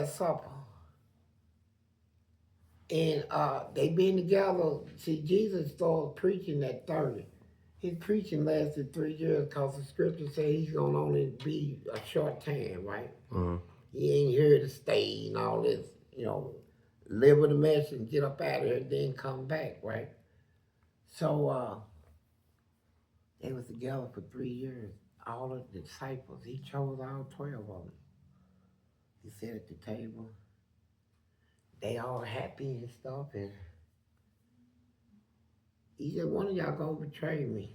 Last Supper. And they been together. See, Jesus started preaching at 30. His preaching lasted 3 years because the scripture says he's going to only be a short time, right? Mm-hmm. He ain't here to stay and all this, live with the message and get up out of here and then come back, right? So they was together for 3 years. All of the disciples, he chose all 12 of them. He sat at the table. They all happy and stuff, and he said, one of y'all gonna betray me.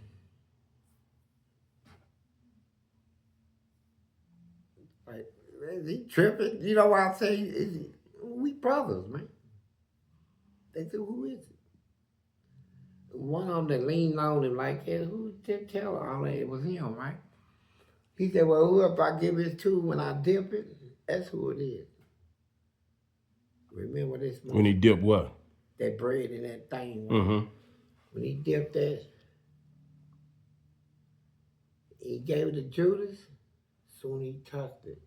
Like, is he tripping? You know what I'm saying? We brothers, man. They said, who is it? One of them that leaned on him like, hey, who did tell her all that it was him, right? He said, well, whoever I give it to when I dip it, that's who it is. Remember this moment? When he dipped what? That bread in that thing. Right? Mm-hmm. When he dipped that, he gave it to Judas. Soon he touched it.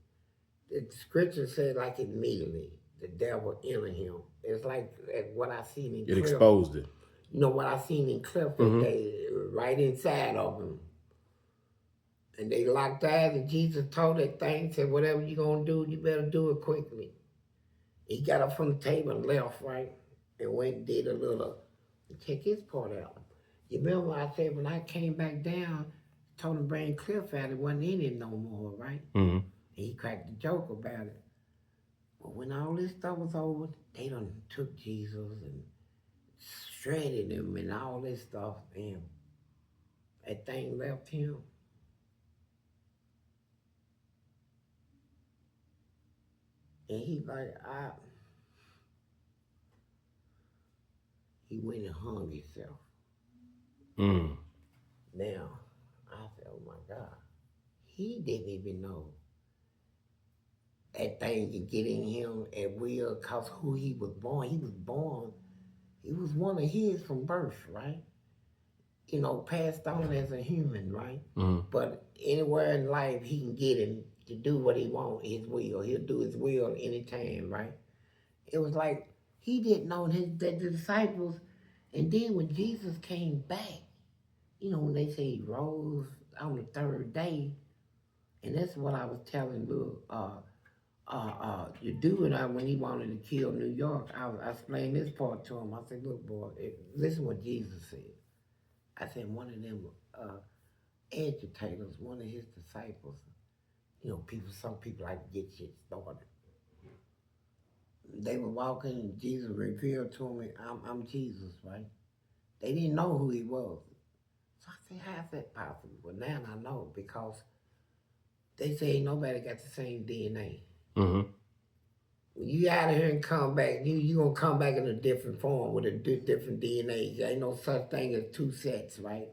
The scripture said like immediately, the devil entered him. It's like what I seen in It Cliff. exposed it. You know what I seen in Cliff that day, right inside of him. And they locked eyes, and Jesus told that thing, said, whatever you're going to do, you better do it quickly. He got up from the table and left, right? And went and did a little, check his part out. You remember I said when I came back down, told him to bring Cliff out, it wasn't in it no more, right? Mm-hmm. And he cracked the joke about it. But when all this stuff was over, they done took Jesus and shredded him and all this stuff, and that thing left him. And he like, he went and hung himself. Mm. Now, I said, oh my God. He didn't even know that thing could get in him at will because who he was born. He was one of his from birth, right? Passed on as a human, right? Mm-hmm. But anywhere in life, he can get him to do what he wants, his will. He'll do his will anytime, right? It was like he didn't know that the disciples, and then when Jesus came back, when they say he rose on the third day, and that's what I was telling your dude and I when he wanted to kill New York. I explained this part to him. I said, look, boy, listen what Jesus said. I said, one of them agitators, one of his disciples, some people like to get shit started. They were walking and Jesus revealed to me, I'm Jesus, right? They didn't know who he was. So I said, how's that possible? Well, now I know because they say ain't nobody got the same DNA. Mm-hmm. When you out of here and come back, you gonna come back in a different form with a different DNA. There ain't no such thing as two sets, right?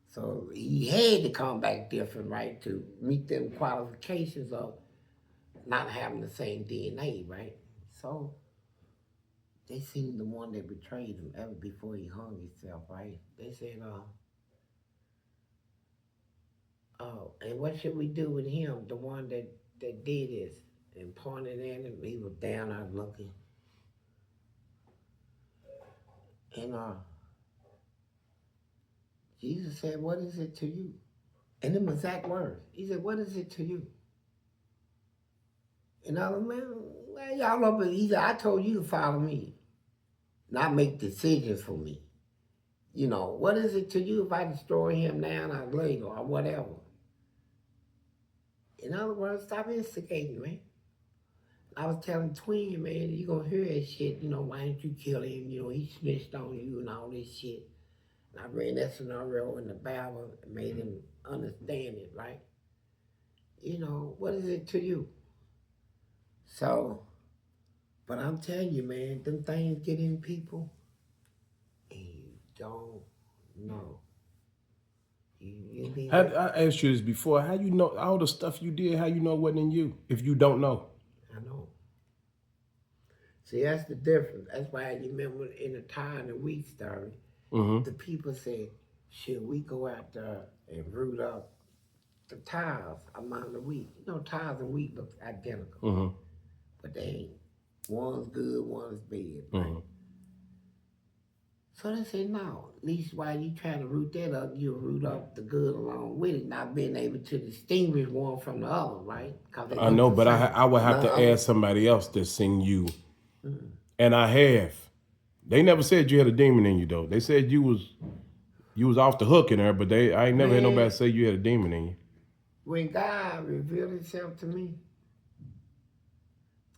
So he had to come back different, right, to meet them qualifications of not having the same DNA, right? So they seen the one that betrayed him ever before he hung himself, right? They said, oh, and what should we do with him, the one that did this? And pointed at him, he was down out looking. And Jesus said, what is it to you? And them exact words. He said, what is it to you? And I was, man, y'all up. He said, I told you to follow me, not make decisions for me. What is it to you if I destroy him now or later or whatever? In other words, stop instigating, man. I was telling Twin, man, you gonna hear that shit, why didn't you kill him? He snitched on you and all this shit. And I read that scenario in the Bible and made him understand it, right? What is it to you? So, but I'm telling you, man, them things get in people and you don't know. I asked you this before. How you know all the stuff you did? How you know it wasn't in you if you don't know? I know. See, that's the difference. That's why you remember in the Tie and the Wheat story, the people said, should we go out there and root up the tiles among the wheat? Tiles and wheat look identical. but they ain't. One's good, one's bad, right? Mm-hmm. So they said, no, at least while you trying to root that up, you'll root up the good along with it, not being able to distinguish one from the other, right? Because they I look know, the but same. I would have None to other. ask somebody else to sing you. And I have. They never said you had a demon in you though. They said you was off the hook in there, but I ain't never had nobody Man, say you had a demon in you. when God revealed himself to me,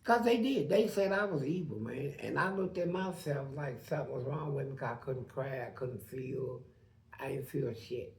because they did. They said I was evil, man. And I looked at myself like something was wrong with me because I couldn't cry, I couldn't feel, I didn't feel shit.